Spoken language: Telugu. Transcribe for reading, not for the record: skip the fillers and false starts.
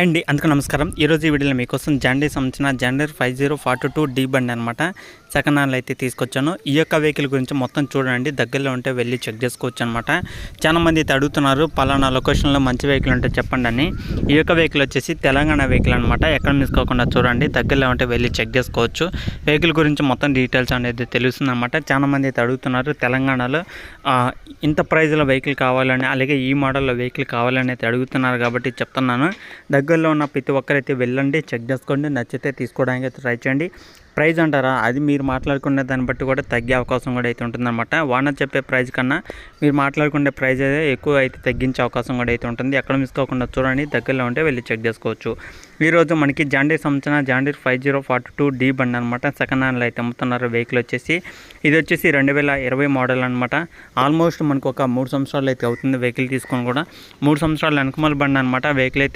అండి అందుకు నమస్కారం. ఈరోజు ఈ వీడియోలో మీకోసం జాండీర్ సంబంధించిన జాండీర్ 5042D బండి అనమాట సెకండ్ హ్యాండ్లో అయితే తీసుకొచ్చాను. ఈ యొక్క వెహికల్ గురించి మొత్తం చూడండి, దగ్గరలో ఉంటే వెళ్ళి చెక్ చేసుకోవచ్చు అనమాట. చాలామంది అయితే అడుగుతున్నారు పలానా లొకేషన్లో మంచి వెహికల్ ఉంటే చెప్పండి అని. ఈ యొక్క వెహికల్ వచ్చేసి తెలంగాణ వెహికల్ అనమాట. ఎక్కడ మిసుకోకుండా చూడండి, దగ్గరలో ఉంటే వెళ్ళి చెక్ చేసుకోవచ్చు. వెహికల్ గురించి మొత్తం డీటెయిల్స్ అనేది తెలుస్తుంది అనమాట. చాలామంది అయితే అడుగుతున్నారు తెలంగాణలో ఇంత ప్రైజ్లో వెహికల్ కావాలని, అలాగే ఈ మోడల్లో వెహికల్ కావాలని అయితే అడుగుతున్నారు కాబట్టి చెప్తున్నాను. దగ్గరలో ఉన్న ప్రతి ఒక్కరైతే వెళ్ళండి, చెక్ చేసుకోండి, నచ్చితే తీసుకోవడానికి అయితే ట్రై చేయండి. ప్రైజ్ అంటారా, అది మీరు మాట్లాడుకునే దాన్ని బట్టి కూడా తగ్గే అవకాశం కూడా అయితే ఉంటుందన్నమాట. ఓనర్ చెప్పే ప్రైజ్ కన్నా మీరు మాట్లాడుకునే ప్రైజ్ అయితే ఎక్కువ అయితే తగ్గించే అవకాశం కూడా అయితే ఉంటుంది. ఎక్కడ మిసుకోకుండా చూడండి, దగ్గరలో ఉంటే వెళ్ళి చెక్ చేసుకోవచ్చు. ఈరోజు మనకి జాండీర్ సంబంధించిన జాండీర్ 5042D బండి అనమాట సెకండ్ హ్యాండ్లో అయితే అమ్ముతున్నారు. వెహికల్ వచ్చేసి ఇది వచ్చేసి 2020 మోడల్ అనమాట. ఆల్మోస్ట్ మనకు ఒక 3 సంవత్సరాలు అయితే అవుతుంది వెహికల్ తీసుకొని కూడా. 3 సంవత్సరాల వెనకమాల బండి అనమాట. వెహికల్ అయితే